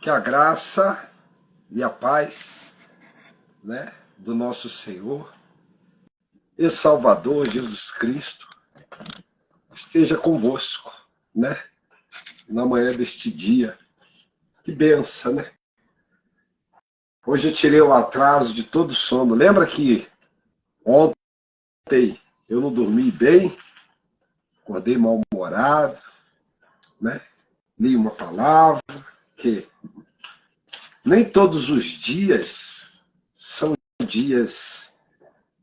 Que a graça e a paz, né, do nosso Senhor e Salvador Jesus Cristo esteja convosco, né, na manhã deste dia. Que benção, né? Hoje eu tirei o atraso de todo sono. Lembra que ontem eu não dormi bem, acordei mal-humorado, né? Li uma palavra, que nem todos os dias são dias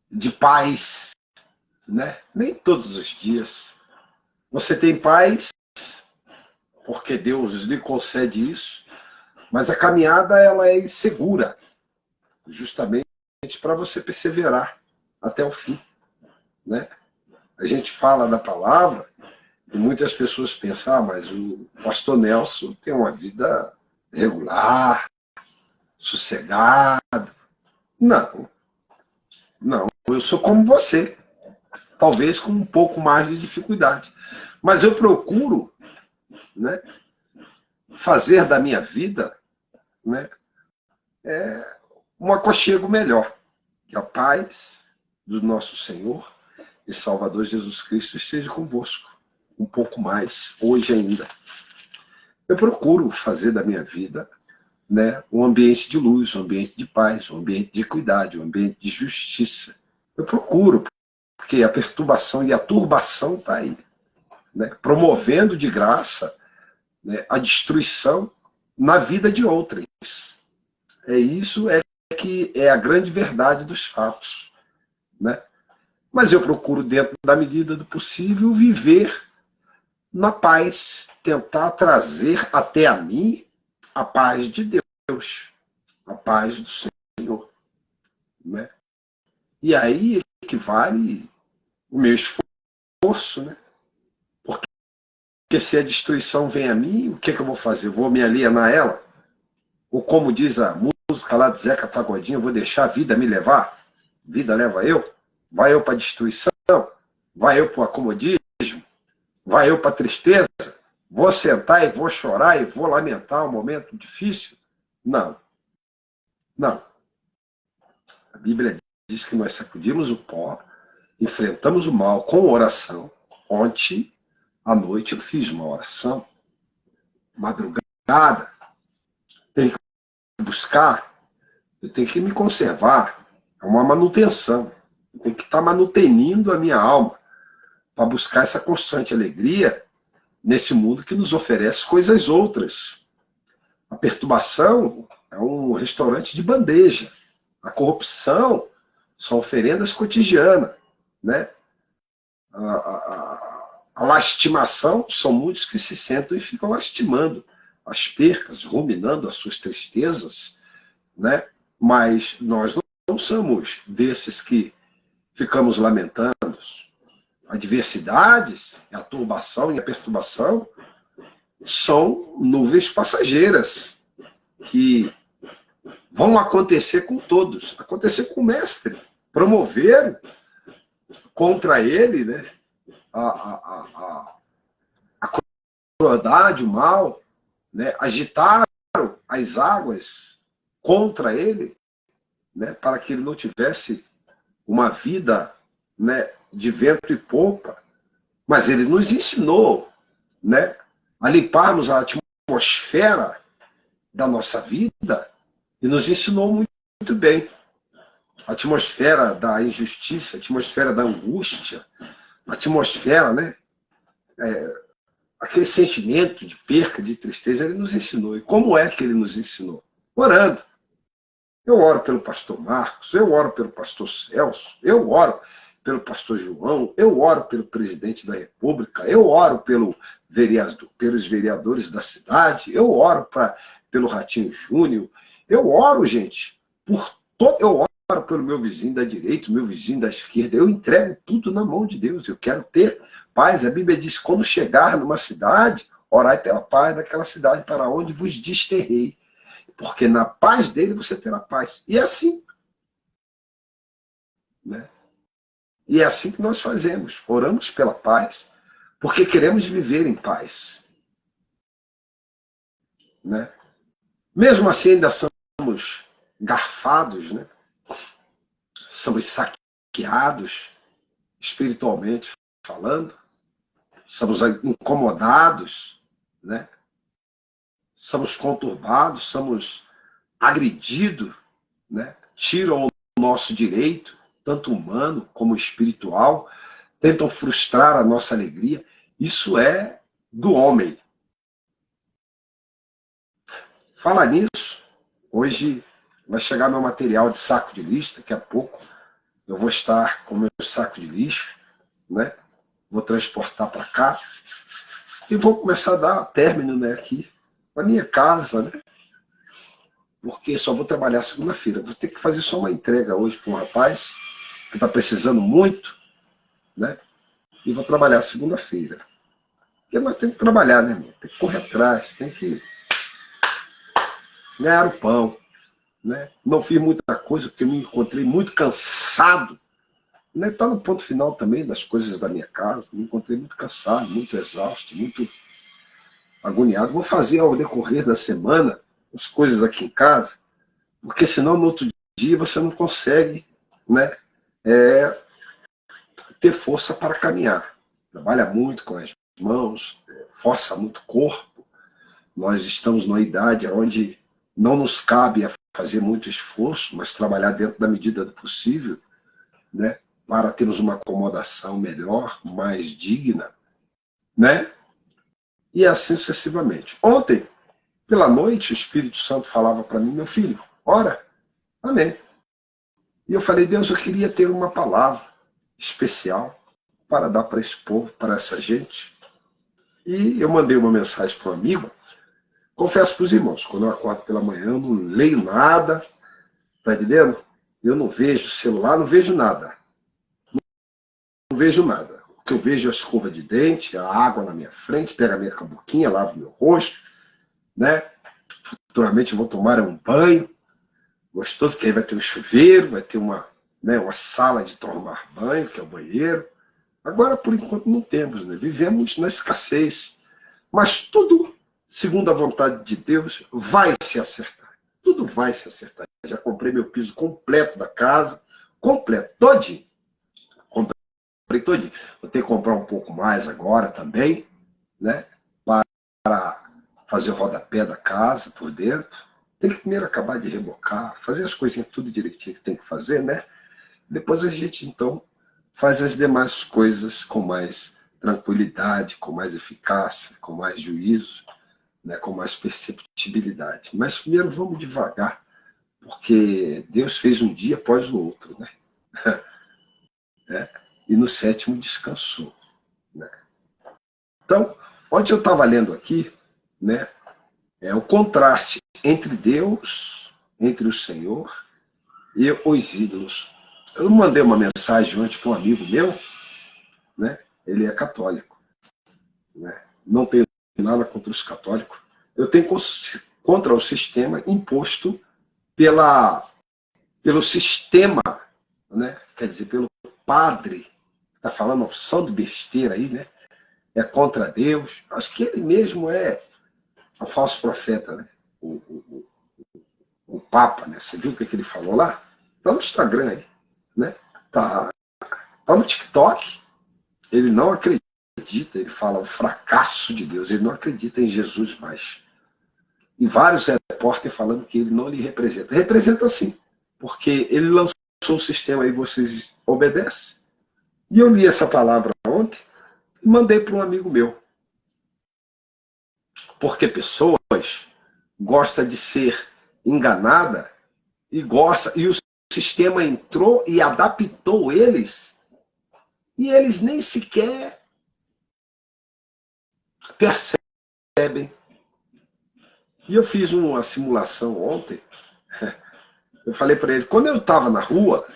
de paz, né? Nem todos os dias. Você tem paz porque Deus lhe concede isso, mas a caminhada ela é insegura, justamente para você perseverar até o fim, né? A gente fala da palavra e muitas pessoas pensam, mas o pastor Nelson tem uma vida regular, sossegado. Não, não, eu sou como você, talvez com um pouco mais de dificuldade, mas eu procuro, né, fazer da minha vida, né, um aconchego melhor. Que a paz do nosso Senhor e Salvador Jesus Cristo esteja convosco. Um pouco mais, hoje ainda. Eu procuro fazer da minha vida, né, um ambiente de luz, um ambiente de paz, um ambiente de equidade, um ambiente de justiça. Eu procuro, porque a perturbação e a turbação está aí, né, promovendo de graça, né, a destruição na vida de outros. Isso que é a grande verdade dos fatos, né? Mas eu procuro, dentro da medida do possível, viver na paz, tentar trazer até a mim a paz de Deus, a paz do Senhor, né? E aí equivale o meu esforço, né? Porque se a destruição vem a mim, o que eu vou fazer? Eu vou me alienar a ela? Ou como diz a música lá do Zeca Pagodinho, eu vou deixar a vida me levar? Vida leva eu? Vai eu para a destruição? Vai eu para o acomodismo? Vai eu para a tristeza? Vou sentar e vou chorar e vou lamentar um momento difícil? Não, não. A Bíblia diz que nós sacudimos o pó, enfrentamos o mal com oração. Ontem à noite eu fiz uma oração, madrugada, tenho que buscar, eu tenho que me conservar, é uma manutenção. Eu tenho que estar manutenindo a minha alma para buscar essa constante alegria nesse mundo que nos oferece coisas outras. A perturbação é um restaurante de bandeja. A corrupção são oferendas cotidianas, né? A lastimação são muitos que se sentam e ficam lastimando as percas, ruminando as suas tristezas, né? Mas nós não somos desses que ficamos lamentando. Adversidades, a turbação e a perturbação são nuvens passageiras que vão acontecer com todos, acontecer com o mestre, promover contra ele, né, a crueldade, o mal, né, agitaram as águas contra ele, né, para que ele não tivesse uma vida, né, de vento e popa, mas ele nos ensinou, né, a limparmos a atmosfera da nossa vida e nos ensinou muito bem. A atmosfera da injustiça, a atmosfera da angústia, a atmosfera, né, aquele sentimento de perca, de tristeza, ele nos ensinou. E como é que ele nos ensinou? Orando. Eu oro pelo pastor Marcos, eu oro pelo pastor Celso, eu oro pelo pastor João, eu oro pelo presidente da República, eu oro pelos vereadores da cidade, eu oro pelo Ratinho Júnior, eu oro, gente, eu oro pelo meu vizinho da direita, meu vizinho da esquerda, eu entrego tudo na mão de Deus, eu quero ter paz. A Bíblia diz, quando chegar numa cidade, orai pela paz daquela cidade para onde vos desterrei. Porque na paz dele você terá paz. E é assim. Né? E é assim que nós fazemos. Oramos pela paz, porque queremos viver em paz. Né? Mesmo assim, ainda somos garfados, né? Somos saqueados, espiritualmente falando, somos incomodados, né? Somos conturbados, somos agredidos, né? Tiram o nosso direito, tanto humano como espiritual, tentam frustrar a nossa alegria. Isso é do homem. Falar nisso, hoje vai chegar meu material de saco de lixo, daqui a pouco eu vou estar com meu saco de lixo, né? Vou transportar para cá e vou começar a dar término, né, aqui na minha casa, né? Porque só vou trabalhar segunda-feira. Vou ter que fazer só uma entrega hoje para um rapaz que está precisando muito, né? E vou trabalhar segunda-feira. Porque nós temos que trabalhar, né, irmão? Tem que correr atrás, tem que ganhar o pão, né? Não fiz muita coisa porque eu me encontrei muito cansado. Está no ponto final também das coisas da minha casa. Me encontrei muito cansado, muito exausto, muito agoniado. Vou fazer ao decorrer da semana as coisas aqui em casa, porque senão no outro dia você não consegue, né, ter força para caminhar. Trabalha muito com as mãos, força muito o corpo. Nós estamos numa idade onde não nos cabe a fazer muito esforço, mas trabalhar dentro da medida do possível, né, para termos uma acomodação melhor, mais digna, né? E assim sucessivamente. Ontem, pela noite, o Espírito Santo falava para mim, meu filho, ora, amém. E eu falei, Deus, eu queria ter uma palavra especial para dar para esse povo, para essa gente. E eu mandei uma mensagem para um amigo. Confesso para os irmãos, quando eu acordo pela manhã, eu não leio nada, tá entendendo? Eu não vejo celular, não vejo nada. Não vejo nada. O que eu vejo é a escova de dente, a água na minha frente, pego a minha cabuquinha, lavo meu rosto, né? Futuramente eu vou tomar um banho gostoso, que aí vai ter um chuveiro, vai ter uma sala de tomar banho, que é o banheiro. Agora, por enquanto, não temos, né? Vivemos na escassez. Mas tudo, segundo a vontade de Deus, vai se acertar. Tudo vai se acertar. Já comprei meu piso completo da casa, completo, todinho. Comprei todinho. Vou ter que comprar um pouco mais agora também, né? Para fazer o rodapé da casa por dentro. Tem que primeiro acabar de rebocar, fazer as coisinhas tudo direitinho que tem que fazer, né? Depois a gente, então, faz as demais coisas com mais tranquilidade, com mais eficácia, com mais juízo, né? Com mais perceptibilidade. Mas primeiro vamos devagar, porque Deus fez um dia após o outro, né? E no sétimo descansou, né? Então, ontem eu estava lendo aqui, né? O contraste entre Deus, entre o Senhor e os ídolos. Eu mandei uma mensagem ontem para um amigo meu, né? Ele é católico, né? Não tenho nada contra os católicos. Eu tenho contra o sistema imposto pelo sistema, né? Quer dizer, pelo padre, está falando uma opção de besteira aí, né? É contra Deus. Acho que ele mesmo é o falso profeta, né? O Papa, né? Você viu o que ele falou lá? Tá no Instagram aí, né? Tá no TikTok. Ele não acredita, ele fala o fracasso de Deus, ele não acredita em Jesus mais. E vários repórteres falando que ele não lhe representa. Representa sim, porque ele lançou o sistema e vocês obedecem. E eu li essa palavra ontem e mandei para um amigo meu. Porque pessoas gostam de ser enganada e o sistema entrou e adaptou eles, e eles nem sequer percebem. E eu fiz uma simulação ontem. Eu falei para ele, quando eu estava na rua,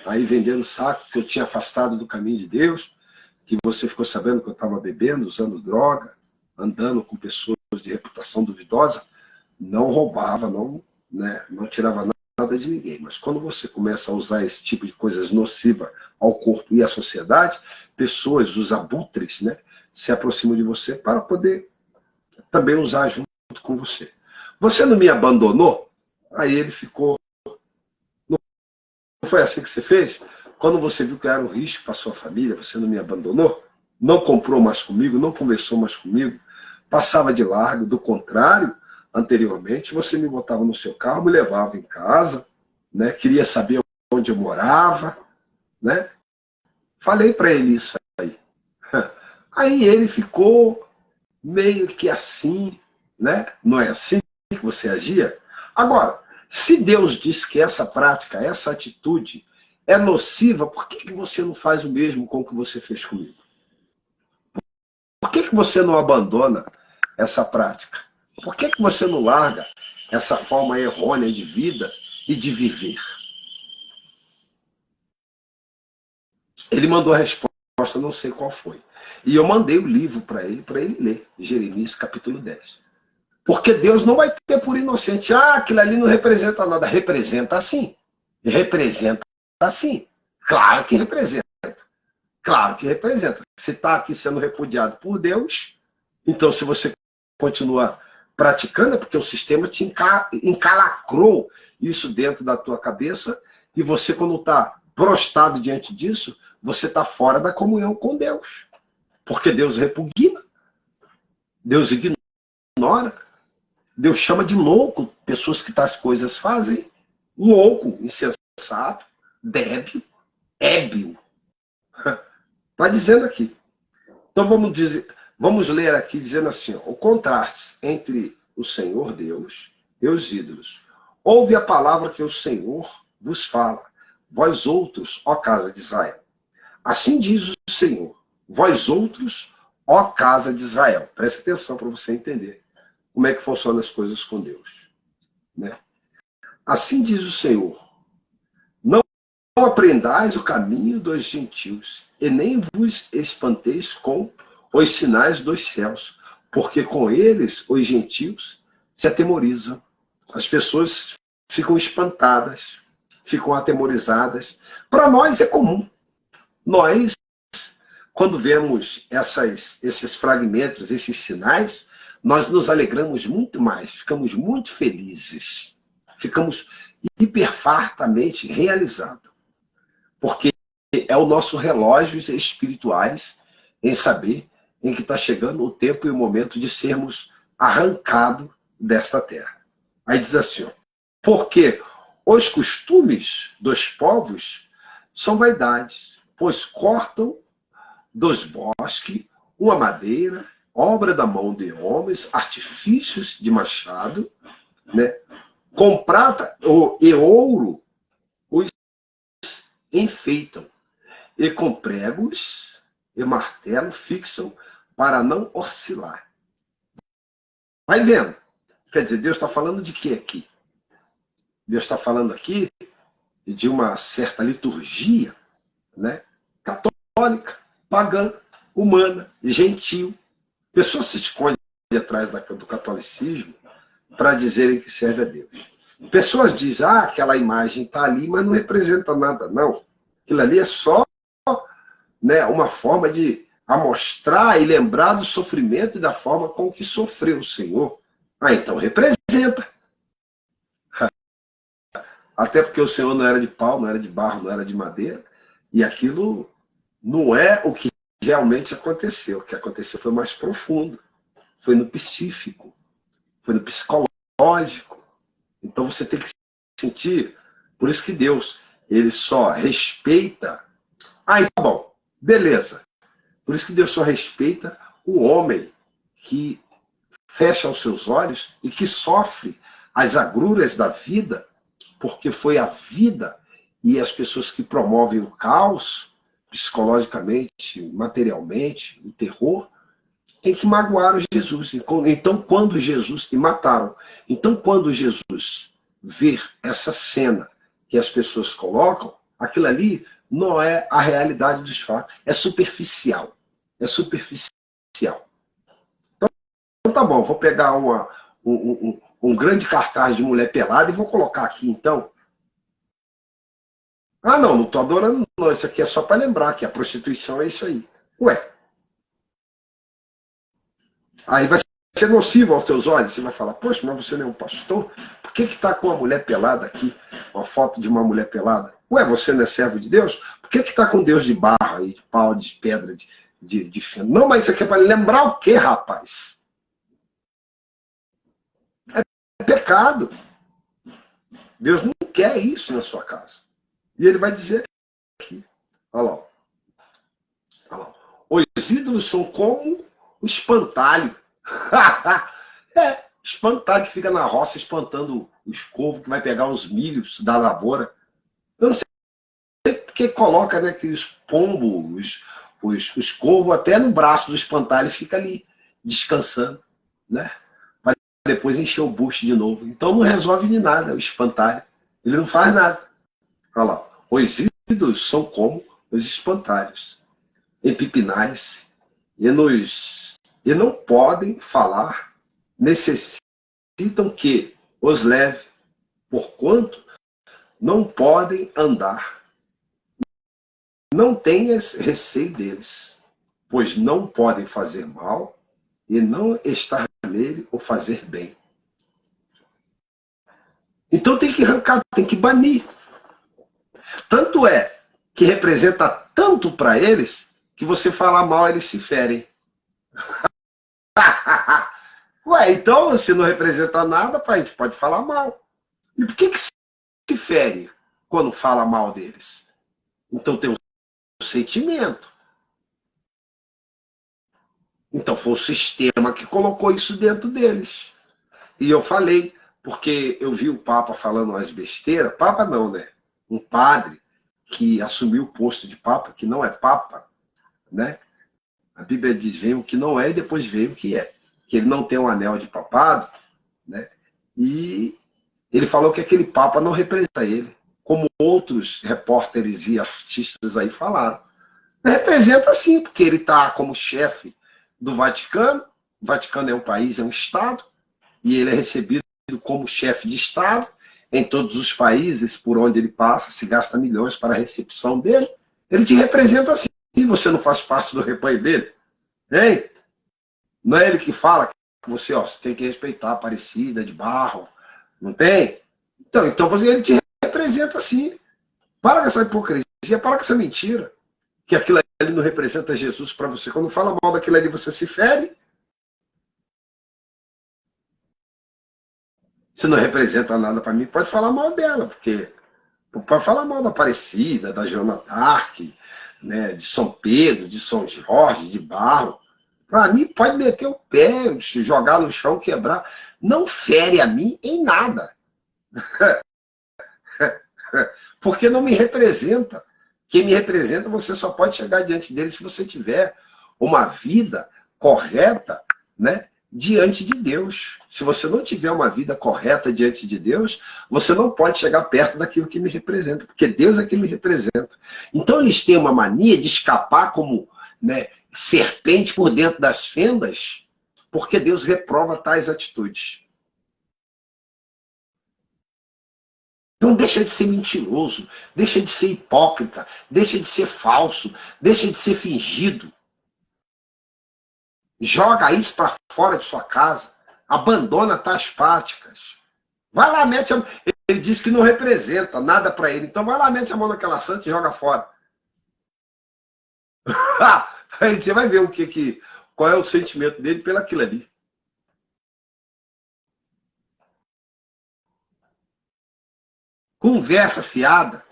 aí vendendo saco, que eu tinha afastado do caminho de Deus, que você ficou sabendo que eu estava bebendo, usando droga, andando com pessoas de reputação duvidosa, não roubava, não tirava nada de ninguém. Mas quando você começa a usar esse tipo de coisas nociva ao corpo e à sociedade, pessoas, os abutres, né, se aproximam de você para poder também usar junto com você. você não me abandonou? Aí ele ficou, não foi assim que você fez? Quando você viu que eu era um risco para sua família, você não me abandonou? Não comprou mais comigo, não conversou mais comigo, passava de largo, do contrário, anteriormente, você me botava no seu carro, me levava em casa, né? Queria saber onde eu morava, né? Falei para ele isso aí. Aí ele ficou meio que assim, né? Não é assim que você agia? Agora, se Deus diz que essa prática, essa atitude é nociva, por que você não faz o mesmo com o que você fez comigo? Por que você não abandona essa prática? Por que você não larga essa forma errônea de vida e de viver? Ele mandou a resposta, não sei qual foi. E eu mandei o livro para ele ler, Jeremias capítulo 10. Porque Deus não vai ter por inocente, aquilo ali não representa nada. Representa sim. Representa sim. Claro que representa. Claro que representa. Se está aqui sendo repudiado por Deus, então se você continua praticando, é porque o sistema te encalacrou isso dentro da tua cabeça, e você, quando está prostrado diante disso, você está fora da comunhão com Deus. Porque Deus repugna, Deus ignora, Deus chama de louco pessoas que tais coisas fazem. Louco, insensato, débil, ébio. Está dizendo aqui. Então vamos ler aqui dizendo assim, ó, o contraste entre o Senhor Deus e os ídolos. Ouve a palavra que o Senhor vos fala, vós outros, ó casa de Israel. Assim diz o Senhor, vós outros, ó casa de Israel. Preste atenção para você entender como é que funcionam as coisas com Deus, né? Assim diz o Senhor, não aprendais o caminho dos gentios, e nem vos espanteis com os sinais dos céus, porque com eles os gentios se atemorizam. As pessoas ficam espantadas, ficam atemorizadas. Para nós é comum. Nós, quando vemos esses fragmentos, esses sinais, nós nos alegramos muito mais, ficamos muito felizes, ficamos hiperfartamente realizados, porque é o nosso relógio espirituais em saber em que está chegando o tempo e o momento de sermos arrancados desta terra. Aí diz assim, ó, porque os costumes dos povos são vaidades, pois cortam dos bosques uma madeira, obra da mão de homens, artifícios de machado, né? Com prata e ouro os enfeitam, e com pregos e martelo fixam para não oscilar. Vai vendo. Quer dizer, Deus está falando de quê aqui? Deus está falando aqui de uma certa liturgia, né? Católica, pagã, humana, gentil. Pessoas se escondem atrás do catolicismo para dizerem que serve a Deus. Pessoas dizem, aquela imagem está ali, mas não representa nada, não. Aquilo ali é só, né, uma forma de amostrar e lembrar do sofrimento e da forma com que sofreu o Senhor. Então representa. Até porque o Senhor não era de pau, não era de barro, não era de madeira, e aquilo não é o que realmente aconteceu. O que aconteceu foi mais profundo, foi no psíquico, foi no psicológico. Então você tem que sentir, por isso que Deus, ele só respeita. Então tá bom, beleza. Por isso que Deus só respeita o homem que fecha os seus olhos e que sofre as agruras da vida, porque foi a vida e as pessoas que promovem o caos, psicologicamente, materialmente, o terror, em que magoaram Jesus. Então, quando Jesus... E mataram. Então, quando Jesus vê essa cena que as pessoas colocam, aquilo ali não é a realidade dos fatos. É superficial. É superficial. Então, tá bom, vou pegar um grande cartaz de mulher pelada e vou colocar aqui, então. Não estou adorando, não. Isso aqui é só para lembrar que a prostituição é isso aí. Ué. Aí vai ser ser nocivo aos teus olhos. Você vai falar, poxa, mas você não é um pastor? Por que está com uma mulher pelada aqui? Uma foto de uma mulher pelada. Ué, você não é servo de Deus? Por que está com Deus de barro aí, de pau, de pedra, de feno? Não, mas isso aqui é para lembrar o quê, rapaz? É pecado. Deus não quer isso na sua casa. E ele vai dizer aqui. Olha lá. Olha lá. Os ídolos são como o espantalho. Espantalho que fica na roça espantando os corvos que vai pegar os milhos da lavoura. Eu não sei porque coloca, né, que os pombos, os corvos até no braço do espantalho fica ali descansando, né? Para depois encher o bucho de novo. Então não resolve de nada o espantalho. Ele não faz nada. Olha lá. Os ídolos são como os espantalhos, empipinais, e não podem falar, necessitam que os leve, porquanto não podem andar. Não tenhas receio deles, pois não podem fazer mal e não estar nele ou fazer bem. Então tem que arrancar, tem que banir. Tanto é que representa tanto para eles que você falar mal, eles se ferem. Ué, então se não representa nada, a gente pode falar mal. E por que se fere quando fala mal deles? Então tem um sentimento. Então foi o sistema que colocou isso dentro deles. E eu falei, porque eu vi o Papa falando umas besteiras, Papa não, né? Um padre que assumiu o posto de Papa, que não é Papa, né? A Bíblia diz, vem o que não é e depois vem o que é. Que ele não tem um anel de papado, né? E ele falou que aquele Papa não representa ele, como outros repórteres e artistas aí falaram. Representa sim, porque ele está como chefe do Vaticano. O Vaticano é um país, é um Estado, e ele é recebido como chefe de Estado. Em todos os países por onde ele passa, se gasta milhões para a recepção dele. Ele te representa assim, se você não faz parte do rebanho dele. Hein? Não é ele que fala que você tem que respeitar a Aparecida de Barro. Não tem? Então ele te representa assim. Para com essa hipocrisia, para com essa mentira. Que aquilo ali não representa Jesus para você. Quando fala mal daquilo ali, você se fere. Se não representa nada para mim, pode falar mal dela, porque pode falar mal da Aparecida, da Joana d'Arc, né, de São Pedro, de São Jorge, de Barro. Para mim, pode meter o pé, se jogar no chão, quebrar. Não fere a mim em nada. Porque não me representa. Quem me representa, você só pode chegar diante dele se você tiver uma vida correta, né, diante de Deus. Se você não tiver uma vida correta diante de Deus, você não pode chegar perto daquilo que me representa, porque Deus é que me representa. Então eles têm uma mania de escapar como, né, serpente por dentro das fendas, porque Deus reprova tais atitudes. Então deixa de ser mentiroso, deixa de ser hipócrita, deixa de ser falso, deixa de ser fingido. Joga isso para fora de sua casa, abandona tais práticas. Vai lá, mete a... Ele diz que não representa nada para ele, então vai lá, mete a mão naquela santa e joga fora. Aí você vai ver qual é o sentimento dele pelaquilo ali. Conversa fiada.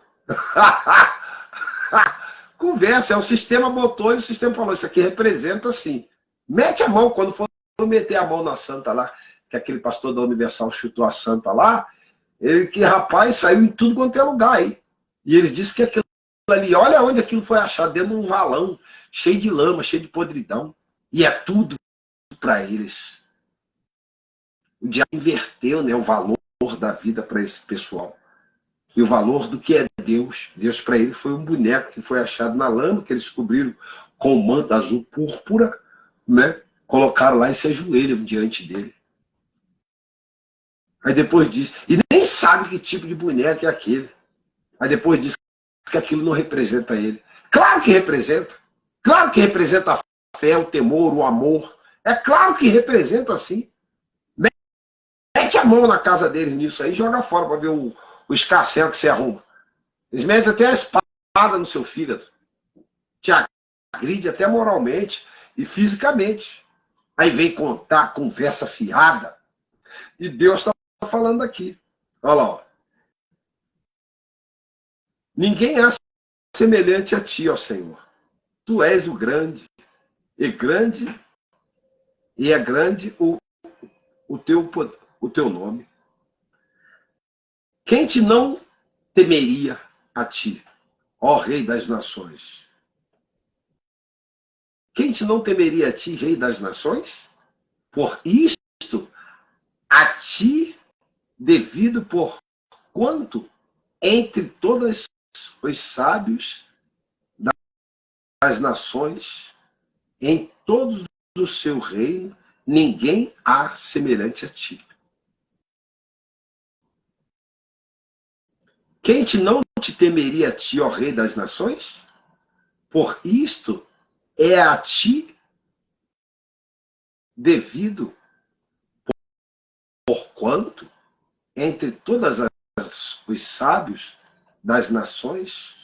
Conversa, o sistema botou e o sistema falou, isso aqui representa assim. Mete a mão, quando for meter a mão na santa lá, que aquele pastor da Universal chutou a santa lá, ele que, rapaz, saiu em tudo quanto é lugar aí. E eles disseram que aquilo ali, olha onde aquilo foi achado, dentro de um valão, cheio de lama, cheio de podridão. E é tudo para eles. O diabo inverteu, né, o valor da vida para esse pessoal. E o valor do que é Deus. Deus para ele foi um boneco que foi achado na lama, que eles descobriram com um manto azul púrpura, né? Colocaram lá e se ajoelham diante dele. Aí depois diz, e nem sabe que tipo de boneco é aquele. Aí depois diz que aquilo não representa ele. Claro que representa. Claro que representa a fé, o temor, o amor. É claro que representa sim. Mete a mão na casa deles nisso aí, joga fora para ver o escarcel que você arruma. Eles metem até a espada no seu fígado. Te agride até moralmente e fisicamente. Aí vem contar conversa fiada. E Deus está falando aqui. Olha lá. Ó. Ninguém é semelhante a ti, ó Senhor. Tu és o grande. E é grande o teu nome. Quem te não temeria a ti, ó Rei das Nações? Quem te não temeria a ti, Rei das Nações? Por isto, a ti devido por quanto entre todos os sábios das nações, em todo o seu reino, ninguém há semelhante a ti. Quem te não te temeria a ti, ó Rei das Nações? Por isto é a ti devido por quanto entre todas os sábios das nações,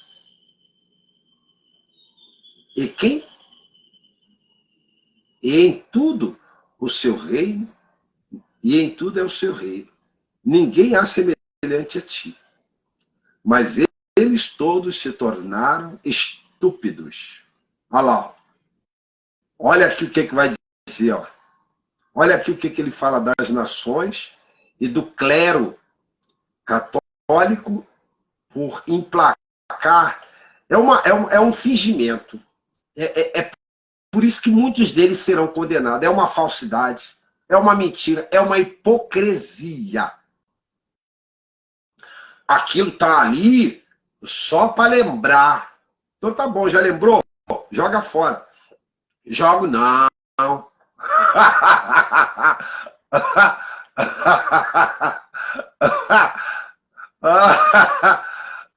e em tudo o seu reino, e em tudo é o seu reino. Ninguém há semelhante a ti. Mas eles todos se tornaram estúpidos. Olha lá. Olha aqui o que vai dizer. Ó. Olha aqui o que ele fala das nações e do clero católico por emplacar. É um fingimento. É por isso que muitos deles serão condenados. É uma falsidade, é uma mentira, é uma hipocrisia. Aquilo está ali só para lembrar. Então tá bom, já lembrou? Joga fora. Jogo não.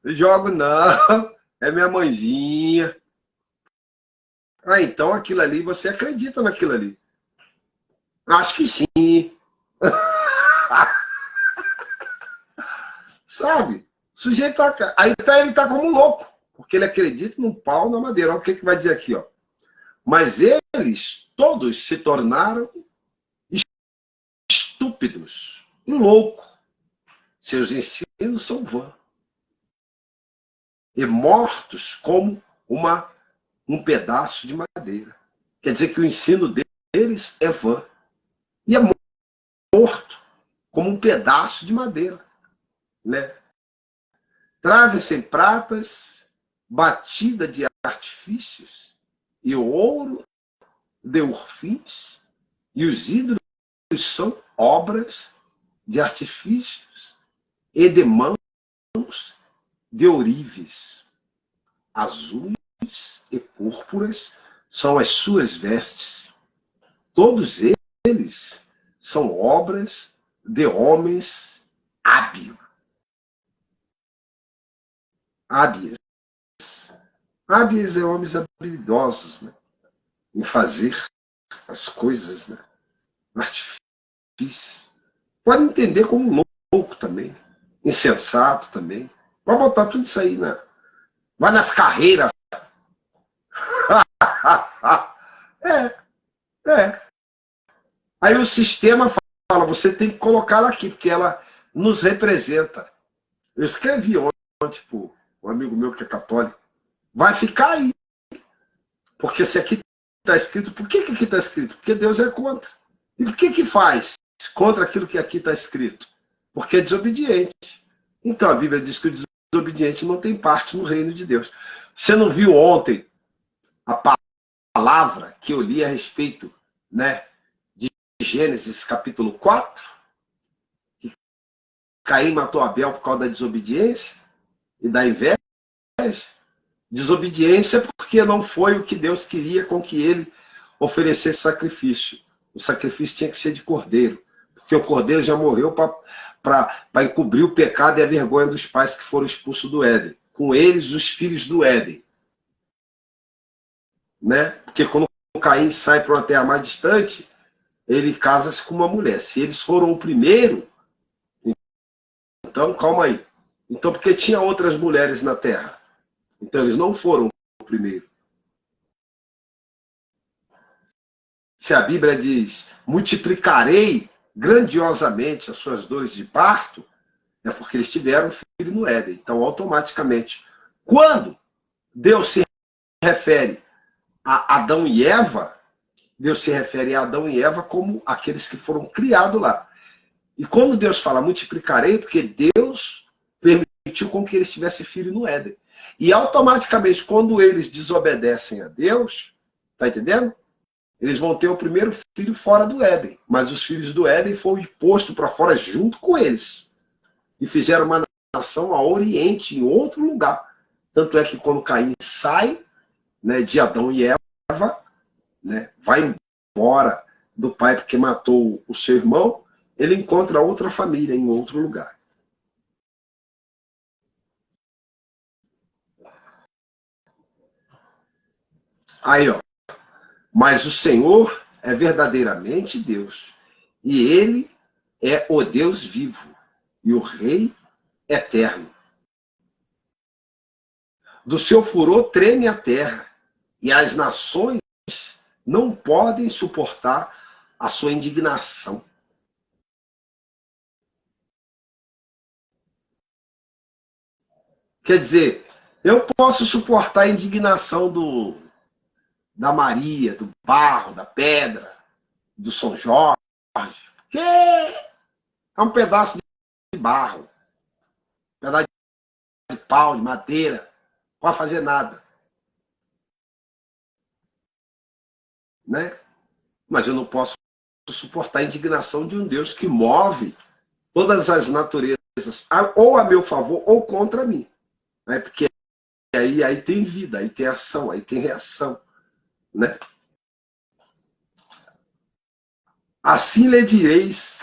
Jogo não. É minha mãezinha. Ah, então aquilo ali, você acredita naquilo ali? Acho que sim. Sabe? O sujeito tá, aí ele tá como louco, porque ele acredita num pau na madeira. Olha o que vai dizer aqui, ó. Mas eles todos se tornaram estúpidos e loucos. Seus ensinos são vãs. E mortos como um pedaço de madeira. Quer dizer que o ensino deles é vã. E é morto como um pedaço de madeira. Né? Trazem-se pratas, batida de artifícios, e o ouro de urfins, e os ídolos são obras de artifícios e de mãos de ourives. Azuis e púrpuras são as suas vestes. Todos eles são obras de homens hábeis. Hábeis é homens habilidosos, né? Em fazer as coisas, né? Artifício. Pode entender como louco também, insensato também. Pode botar tudo isso aí, né? Vai nas carreiras. É. Aí o sistema fala, você tem que colocá-la aqui, porque ela nos representa. Eu escrevi ontem, tipo, um amigo meu que é católico, vai ficar aí. Porque se aqui está escrito, por que aqui está escrito? Porque Deus é contra. E por que faz contra aquilo que aqui está escrito? Porque é desobediente. Então a Bíblia diz que o desobediente não tem parte no reino de Deus. Você não viu ontem a palavra que eu li a respeito, né, de Gênesis capítulo 4? Que Caim matou Abel por causa da desobediência e da inveja? Desobediência porque não foi o que Deus queria com que ele oferecesse sacrifício. O sacrifício tinha que ser de cordeiro, porque o cordeiro já morreu para encobrir o pecado e a vergonha dos pais que foram expulsos do Éden. Com eles, os filhos do Éden. Né? Porque quando Caim sai para uma terra mais distante, ele casa-se com uma mulher. Se eles foram o primeiro, então calma aí. Então porque tinha outras mulheres na terra? Então eles não foram o primeiro. Se a Bíblia diz, multiplicarei grandiosamente as suas dores de parto, é porque eles tiveram um filho no Éden. Então, automaticamente, quando Deus se refere a Adão e Eva, Deus se refere a Adão e Eva como aqueles que foram criados lá. E quando Deus fala multiplicarei, porque Deus permitiu com que eles tivessem filho no Éden. E automaticamente, quando eles desobedecem a Deus, tá entendendo? Eles vão ter o primeiro filho fora do Éden. Mas os filhos do Éden foram postos para fora junto com eles. E fizeram uma nação a Oriente, em outro lugar. Tanto é que quando Caim sai, né, de Adão e Eva, né, vai embora do pai porque matou o seu irmão, ele encontra outra família em outro lugar. Aí, ó. Mas o Senhor é verdadeiramente Deus. E Ele é o Deus vivo. E o Rei eterno. Do seu furor treme a terra. E as nações não podem suportar a sua indignação. Quer dizer, eu posso suportar a indignação da Maria, do barro, da pedra, do São Jorge, que é um pedaço de barro, um pedaço de pau, de madeira, não pode fazer nada. Né? Mas eu não posso suportar a indignação de um Deus que move todas as naturezas, ou a meu favor, ou contra mim. Né? Porque aí tem vida, aí tem ação, aí tem reação. Né? Assim lhe direis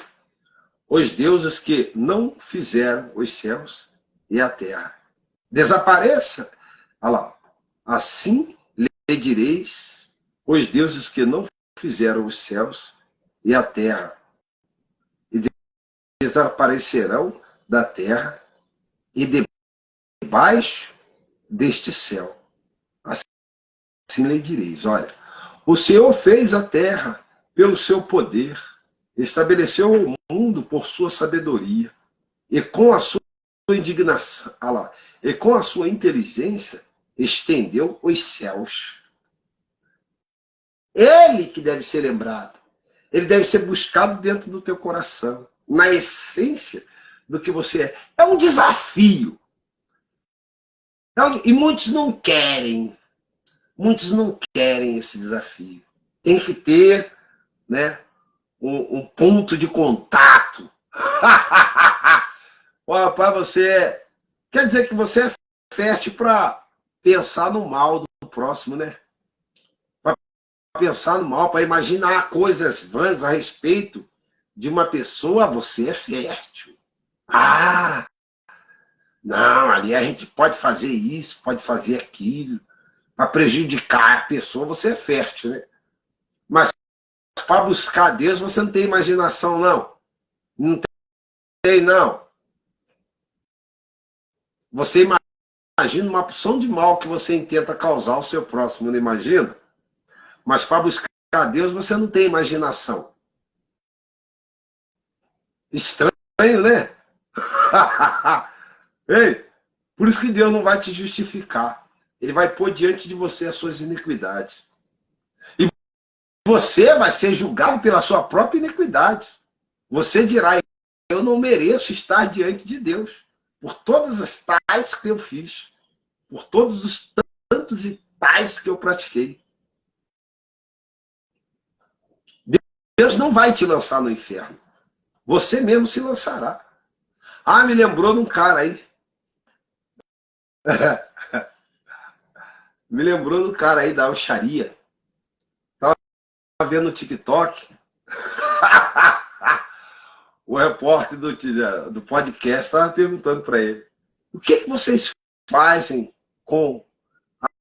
os deuses que não fizeram os céus e a terra. Desapareça. Olha lá. Assim lhe direis os deuses que não fizeram os céus e a terra. E desaparecerão da terra e debaixo deste céu. Assim lhe direis. Olha, o Senhor fez a terra pelo seu poder, estabeleceu o mundo por sua sabedoria, e com a sua indignação, lá, e com a sua inteligência, estendeu os céus. Ele que deve ser lembrado. Ele deve ser buscado dentro do teu coração, na essência do que você é. É um desafio. E muitos não querem. Muitos não querem esse desafio. Tem que ter, né, um ponto de contato. Para você. Quer dizer que você é fértil para pensar no mal do próximo, né? Para pensar no mal, para imaginar coisas vãs a respeito de uma pessoa, você é fértil. Ah, não, ali a gente pode fazer isso, pode fazer aquilo, para prejudicar a pessoa, você é fértil, né? Mas para buscar Deus, você não tem imaginação, não. Não tem, não. Você imagina uma porção de mal que você intenta causar ao seu próximo, não imagina? Mas para buscar Deus, você não tem imaginação. Estranho, né? Ei, por isso que Deus não vai te justificar. Ele vai pôr diante de você as suas iniquidades. E você vai ser julgado pela sua própria iniquidade. Você dirá, eu não mereço estar diante de Deus por todas as tais que eu fiz, por todos os tantos e tais que eu pratiquei. Deus não vai te lançar no inferno. Você mesmo se lançará. Ah, me lembrou de um cara aí. Me lembrou do cara aí da Alxaria. Tava vendo no TikTok. O repórter do podcast estava perguntando para ele: o que vocês fazem com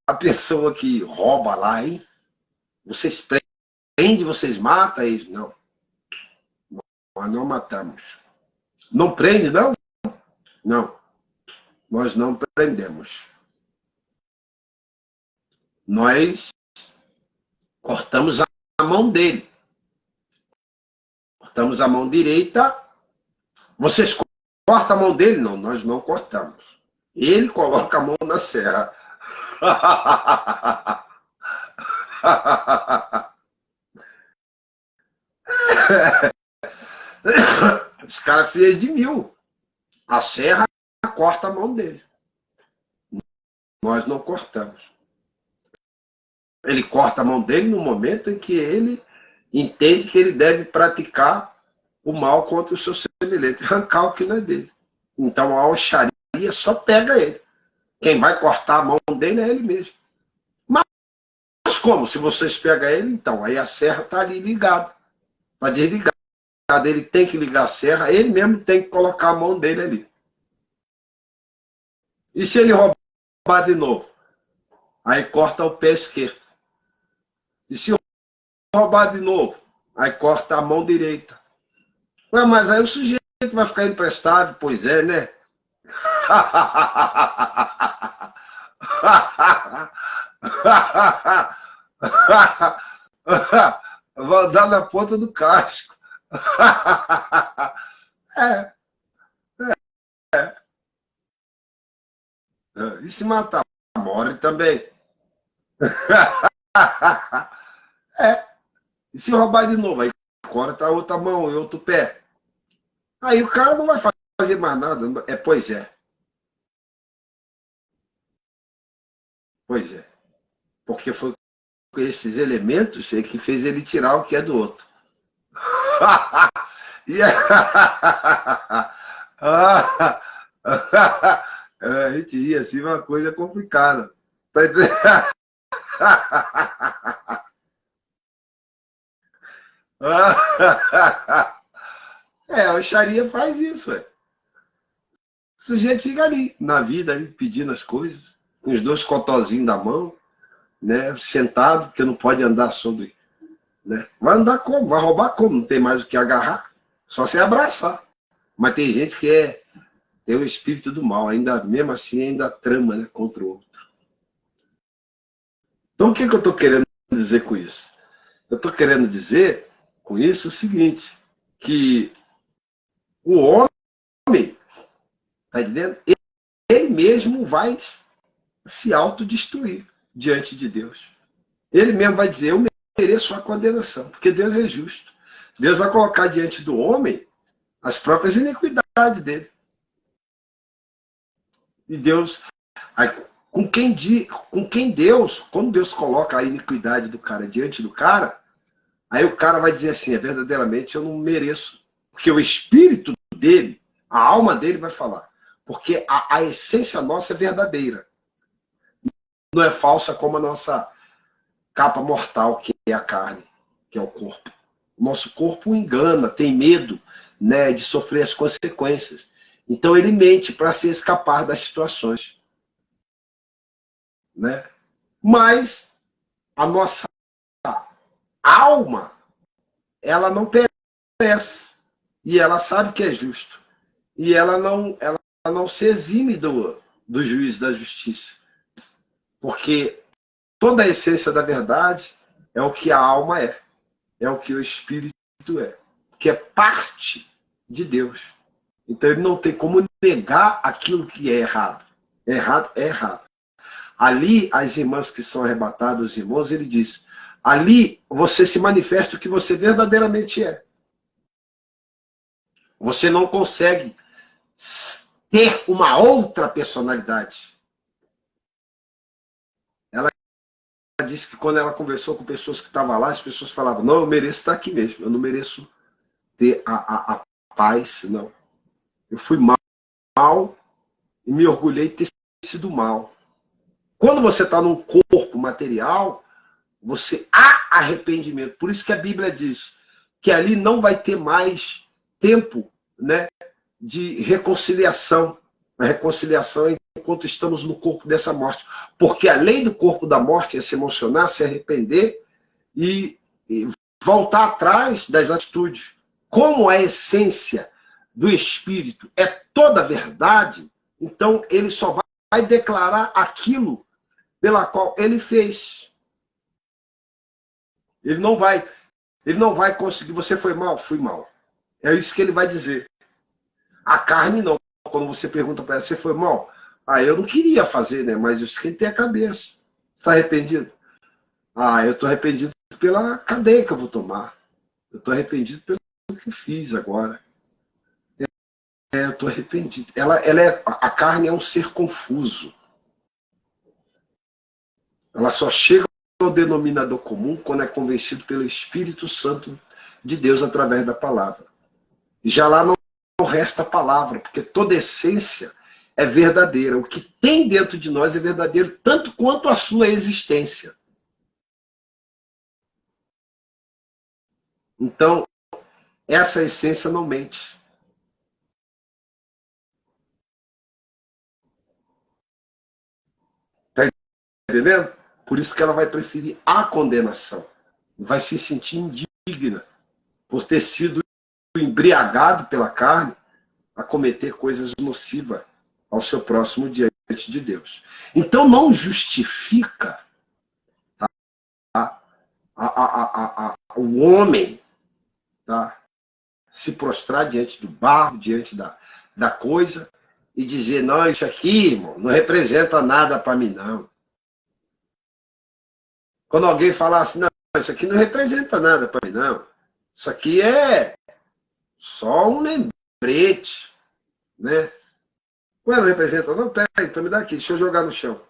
a pessoa que rouba lá, hein? Vocês prendem, vocês matam eles? Não. Nós não matamos. Não prende, não? Não. Nós não prendemos. Nós cortamos a mão dele. Cortamos a mão direita. Vocês cortam a mão dele? Não, nós não cortamos. Ele coloca a mão na serra. Os caras se redimiu. A serra corta a mão dele. Nós não cortamos. Ele corta a mão dele no momento em que ele entende que ele deve praticar o mal contra o seu semelhante, arrancar o que não é dele. Então a alxaria só pega ele. Quem vai cortar a mão dele é ele mesmo. Mas como? Se vocês pegam ele, então, aí a serra está ali ligada. Está desligada. Ele tem que ligar a serra, ele mesmo tem que colocar a mão dele ali. E se ele roubar de novo? Aí corta o pé esquerdo. E se roubar de novo? Aí corta a mão direita. Ué, mas aí o sujeito vai ficar imprestável? Pois é, né? Vou andar na ponta do casco. E se matar? Morre também. E se roubar de novo? Aí corta a outra mão e outro pé. Aí o cara não vai fazer mais nada. Pois é. Pois é. Porque foi com esses elementos que fez ele tirar o que é do outro. A gente ria assim, uma coisa complicada. Tá entendendo? A alxaria faz isso. O sujeito fica ali, na vida, ali, pedindo as coisas, com os dois cotozinhos da mão, né, sentado, porque não pode andar sobre. Né? Vai andar como? Vai roubar como? Não tem mais o que agarrar. Só se abraçar. Mas tem gente que tem o espírito do mal, ainda mesmo assim ainda trama, né, contra o outro. Então o que eu estou querendo dizer com isso? Eu estou querendo dizer com isso o seguinte, que o homem, tá entendendo? Ele mesmo vai se autodestruir diante de Deus. Ele mesmo vai dizer, eu mereço a condenação, porque Deus é justo. Deus vai colocar diante do homem as próprias iniquidades dele. E Deus, aí, com quem Deus, quando Deus coloca a iniquidade do cara diante do cara, aí o cara vai dizer assim, verdadeiramente eu não mereço, porque o espírito dele, a alma dele vai falar, porque a essência nossa é verdadeira, não é falsa como a nossa capa mortal, que é a carne, que é o corpo. O nosso corpo engana, tem medo, né, de sofrer as consequências. Então ele mente para se escapar das situações. Né? Mas a nossa alma, ela não perece. E ela sabe que é justo. E ela não se exime do juízo da justiça. Porque toda a essência da verdade é o que a alma é. É o que o espírito é. Que é parte de Deus. Então ele não tem como negar aquilo que é errado. Errado é errado. Ali, as irmãs que são arrebatadas, os irmãos, ele diz, ali você se manifesta o que você verdadeiramente é. Você não consegue ter uma outra personalidade. Ela disse que quando ela conversou com pessoas que estavam lá, as pessoas falavam, não, eu mereço estar aqui mesmo, eu não mereço ter a paz, não. Eu fui mal e me orgulhei de ter sido mal. Quando você está num corpo material, você há arrependimento. Por isso que a Bíblia diz que ali não vai ter mais tempo, né, de reconciliação. A reconciliação é enquanto estamos no corpo dessa morte. Porque a lei do corpo da morte é se emocionar, se arrepender e voltar atrás das atitudes. Como a essência do Espírito é toda a verdade, então ele só vai declarar aquilo pela qual ele fez. Ele não vai conseguir. Você foi mal? Fui mal. É isso que ele vai dizer. A carne não. Quando você pergunta para ela, você foi mal? Ah, eu não queria fazer, né? Mas eu esquentei a cabeça. Está arrependido? Ah, eu estou arrependido pela cadeia que eu vou tomar. Eu estou arrependido pelo que fiz agora. Eu estou arrependido. A carne é um ser confuso. Ela só chega ao denominador comum quando é convencido pelo Espírito Santo de Deus através da palavra. E já lá não resta palavra, porque toda essência é verdadeira. O que tem dentro de nós é verdadeiro, tanto quanto a sua existência. Então, essa essência não mente. Está entendendo? Por isso que ela vai preferir a condenação. Vai se sentir indigna por ter sido embriagado pela carne a cometer coisas nocivas ao seu próximo diante de Deus. Então não justifica, tá, o homem, tá, se prostrar diante do barro, diante da coisa, e dizer, não, isso aqui, irmão, não representa nada para mim, não. Quando alguém falar assim, não, isso aqui não representa nada para mim, não. Isso aqui é só um lembrete, né? Ué, não representa? Não, pera aí, então me dá aqui, deixa eu jogar no chão.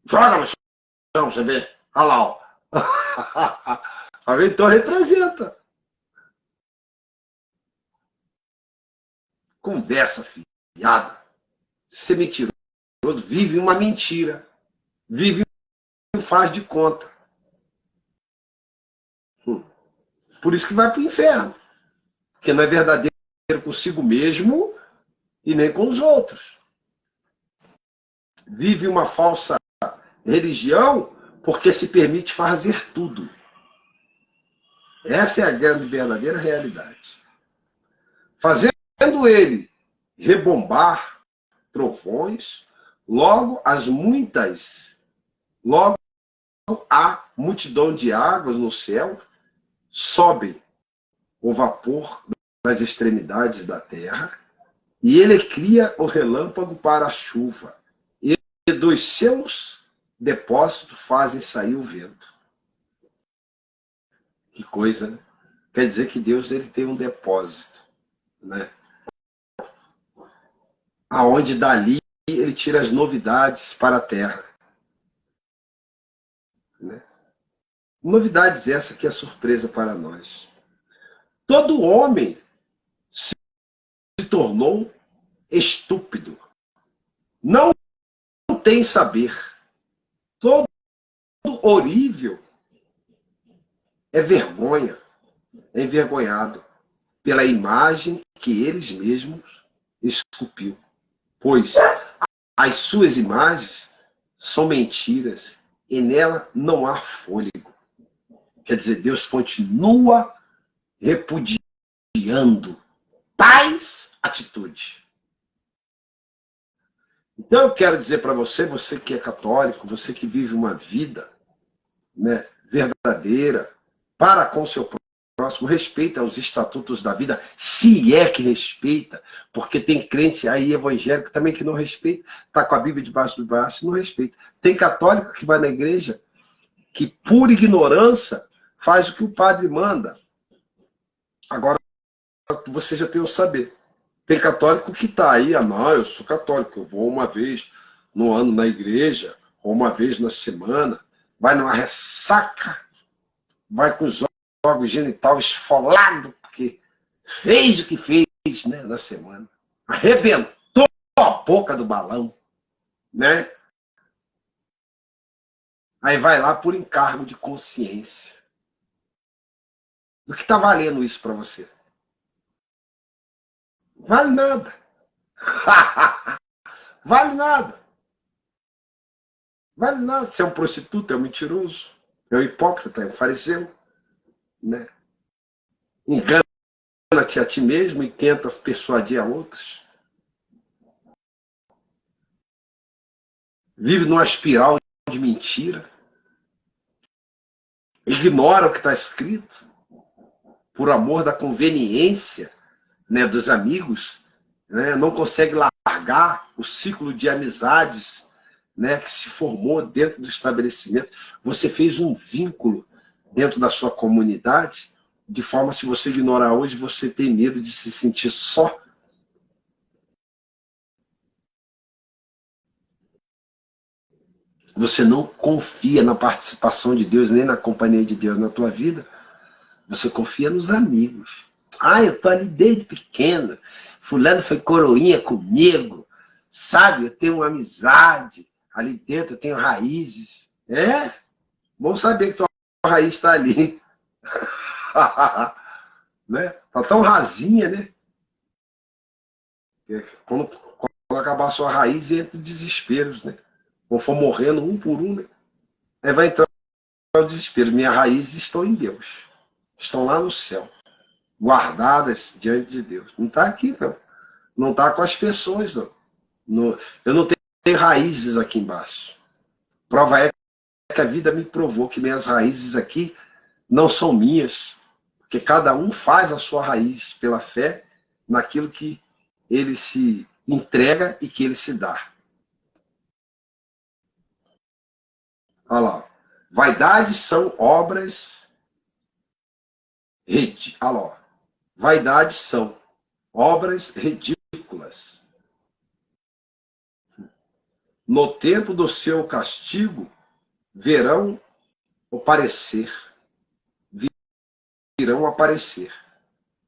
Joga no chão, você vê. Olha lá, ó. Então representa. Conversa fiada. Ser mentiroso, vive uma mentira. Vive um faz de conta. Por isso que vai para o inferno. Porque não é verdadeiro consigo mesmo e nem com os outros. Vive uma falsa religião porque se permite fazer tudo. Essa é a grande verdadeira realidade. Fazendo ele rebombar trovões, logo a multidão de águas no céu sobe o vapor das extremidades da terra e ele cria o relâmpago para a chuva e dos seus depósitos fazem sair o vento. Que coisa, né? Quer dizer que Deus ele tem um depósito, né? Aonde dali ele tira as novidades para a terra. Né? Novidades essa que é surpresa para nós. Todo homem se tornou estúpido. Não tem saber. Todo orível é vergonha, é envergonhado pela imagem que eles mesmos esculpiu. Pois as suas imagens são mentiras e nela não há fôlego. Quer dizer, Deus continua repudiando tais atitudes. Então eu quero dizer para você, você que é católico, você que vive uma vida, né, verdadeira, para com seu próximo, respeita os estatutos da vida, se é que respeita, porque tem crente aí evangélico também que não respeita, está com a Bíblia debaixo do braço e não respeita. Tem católico que vai na igreja, que por ignorância faz o que o padre manda. Agora você já tem o saber. Tem católico que está aí, não, eu sou católico, eu vou uma vez no ano na igreja, ou uma vez na semana, vai numa ressaca, vai com os órgãos genital esfolado, porque fez o que fez, né, na semana. Arrebentou a boca do balão, né? Aí vai lá por encargo de consciência. Do que está valendo isso para você? Vale nada. Vale nada. Vale nada. Você é um prostituto, é um mentiroso. É um hipócrita, é um fariseu, né? Engana-te a ti mesmo e tenta persuadir a outros. Vive numa espiral de mentira. Ignora o que está escrito por amor da conveniência, né, dos amigos, né? Não consegue largar o ciclo de amizades, né, que se formou dentro do estabelecimento. Você fez um vínculo dentro da sua comunidade, de forma, se você ignorar hoje, você tem medo de se sentir só. Você não confia na participação de Deus, nem na companhia de Deus na tua vida. Você confia nos amigos. Ah, eu tô ali desde pequeno. Fulano foi coroinha comigo. Sabe, eu tenho uma amizade. Ali dentro eu tenho raízes. É? Bom saber que tua raiz está ali. Né? Tá tão rasinha, né? Quando acabar a sua raiz, entra os desesperos, né? Quando for morrendo um por um, né? Aí vai entrar o desespero. Minhas raízes estão em Deus. Estão lá no céu. Guardadas diante de Deus. Não está aqui, não. Não está com as pessoas, não. Eu não tenho raízes aqui embaixo. Prova é que a vida me provou que minhas raízes aqui não são minhas. Porque cada um faz a sua raiz pela fé naquilo que ele se entrega e que ele se dá. Olha lá. Vaidades são obras. Olha lá. Vaidades são obras ridículas. No tempo do seu castigo, virão aparecer.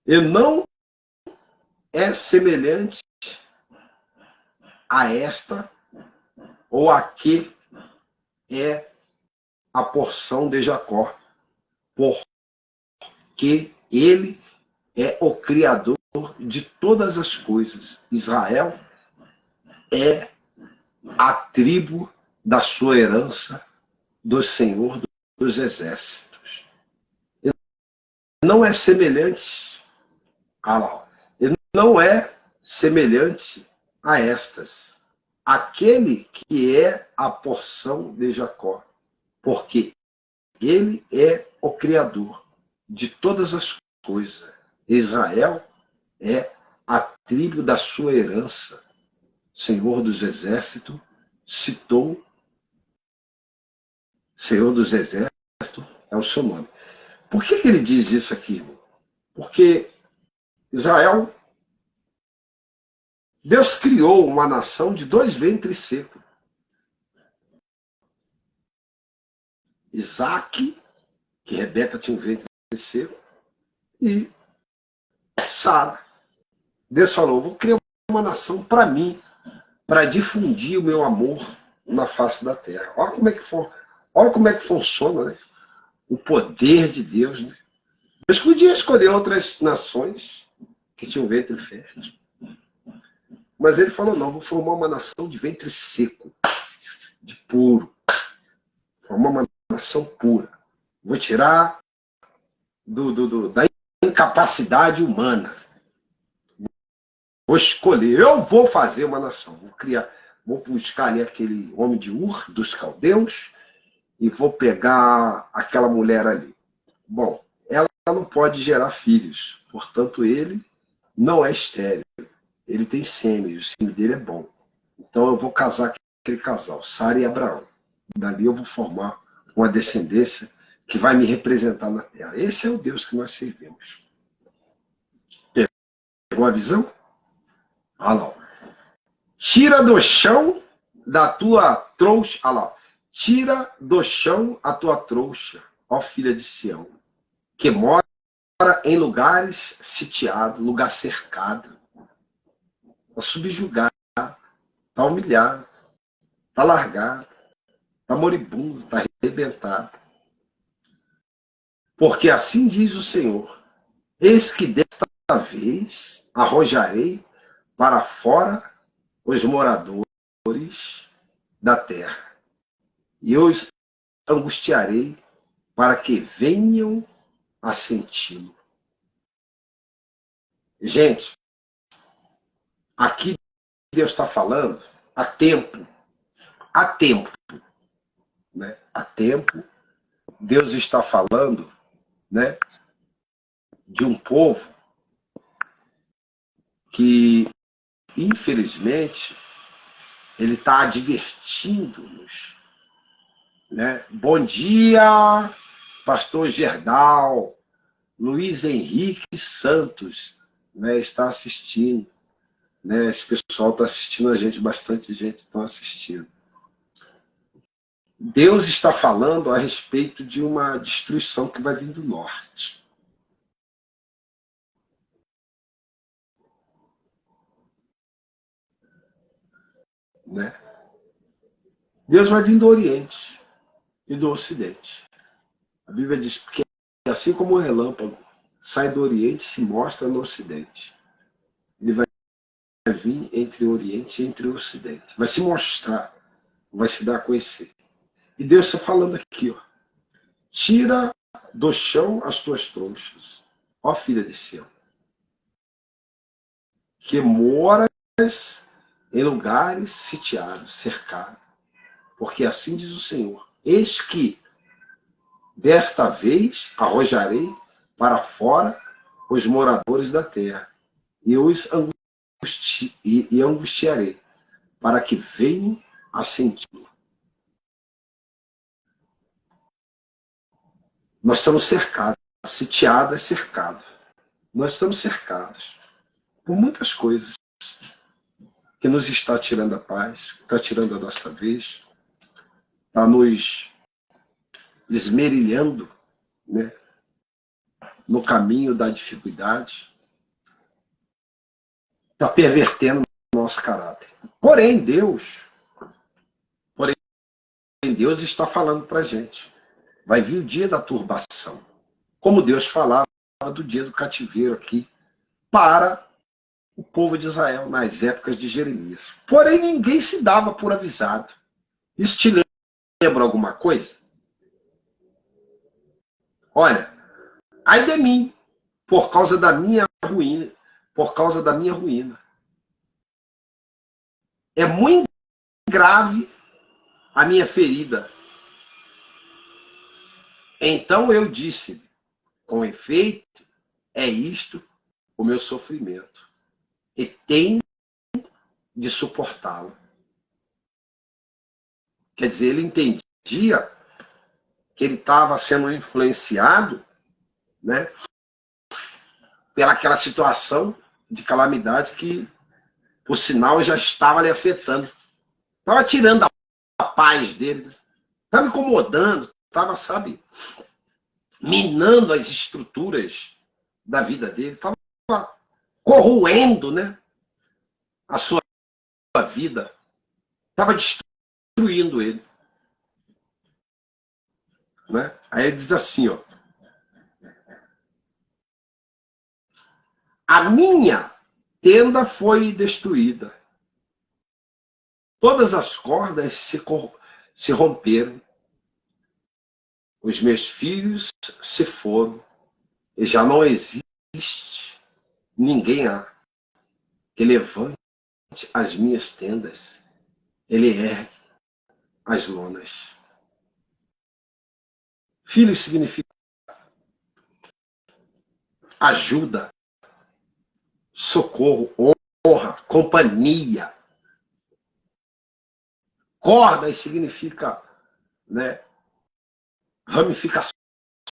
E não é semelhante a esta ou a que é a porção de Jacó, porque ele é o Criador de todas as coisas. Israel é a tribo da sua herança, do Senhor dos Exércitos. E não é semelhante não é semelhante a estas. Aquele que é a porção de Jacó, porque ele é o Criador de todas as coisas. Israel é a tribo da sua herança. Senhor dos Exércitos citou Senhor dos Exércitos, é o seu nome. Por que ele diz isso aqui? Porque Israel, Deus criou uma nação de 2 ventres secos. Isaac, que Rebeca tinha um ventre seco, e Sara. Deus falou, vou criar uma nação para mim, para difundir o meu amor na face da terra. Olha como é que funciona, né? O poder de Deus, né? Deus podia escolher outras nações que tinham ventre fértil. Mas ele falou, não, vou formar uma nação de ventre seco, de puro. Formar uma nação pura. Vou tirar da incapacidade humana. Vou escolher, eu vou fazer uma nação. Vou buscar ali aquele homem de Ur, dos caldeus, e vou pegar aquela mulher ali. Bom, ela não pode gerar filhos, portanto ele não é estéril. Ele tem sêmen, o sêmen dele é bom. Então eu vou casar com aquele casal, Sara e Abraão. Dali eu vou formar uma descendência que vai me representar na terra. Esse é o Deus que nós servimos. Pegou a visão? Olha lá. Tira do chão da tua trouxa. Olha lá. Tira do chão a tua trouxa, ó filha de Sião, que mora em lugares sitiados, lugar cercado. Está subjugado, está humilhado, está largado, está moribundo, está arrebentado. Porque assim diz o Senhor, eis que desta vez arrojarei para fora os moradores da terra, e eu os angustiarei para que venham a senti-lo. Gente, aqui Deus está falando há tempo, né? Há tempo, Deus está falando, né, de um povo que, infelizmente, ele está advertindo-nos, né? Bom dia, pastor Gerdal, Luiz Henrique Santos, né, está assistindo, né? Esse pessoal está assistindo a gente, bastante gente está assistindo. Deus está falando a respeito de uma destruição que vai vir do norte. Né? Deus vai vir do Oriente e do Ocidente. A Bíblia diz que assim como o relâmpago sai do Oriente e se mostra no Ocidente, ele vai vir entre o Oriente e entre o Ocidente. Vai se mostrar, vai se dar a conhecer. E Deus está falando aqui, ó. Tira do chão as tuas trouxas, ó filha de Sião, que moras em lugares sitiados, cercados. Porque assim diz o Senhor, eis que desta vez arrojarei para fora os moradores da terra, e os angustiarei, para que venham a senti-lo. Nós estamos cercados, sitiado é cercado. Nós estamos cercados por muitas coisas que nos está tirando a paz, que está tirando a nossa vez, está nos esmerilhando, né, no caminho da dificuldade, está pervertendo o nosso caráter. Porém, Deus está falando para a gente. Vai vir o dia da turbação. Como Deus falava do dia do cativeiro aqui para o povo de Israel nas épocas de Jeremias. Porém, ninguém se dava por avisado. Isso te lembra alguma coisa? Olha, ai de mim, por causa da minha ruína, É muito grave a minha ferida. Então eu disse, com efeito, é isto o meu sofrimento, e tenho de suportá-lo. Quer dizer, ele entendia que ele estava sendo influenciado, né, pelaquela situação de calamidade que, por sinal, já estava lhe afetando. Estava tirando a paz dele, estava incomodando, estava, sabe, minando as estruturas da vida dele, estava corroendo, né, a sua vida, estava destruindo ele. Né? Aí ele diz assim, ó, a minha tenda foi destruída, todas as cordas se romperam, os meus filhos se foram, e já não existe ninguém há que levante as minhas tendas, ele ergue as lonas. Filho significa ajuda, socorro, honra, companhia. Cordas significa, né, ramificações,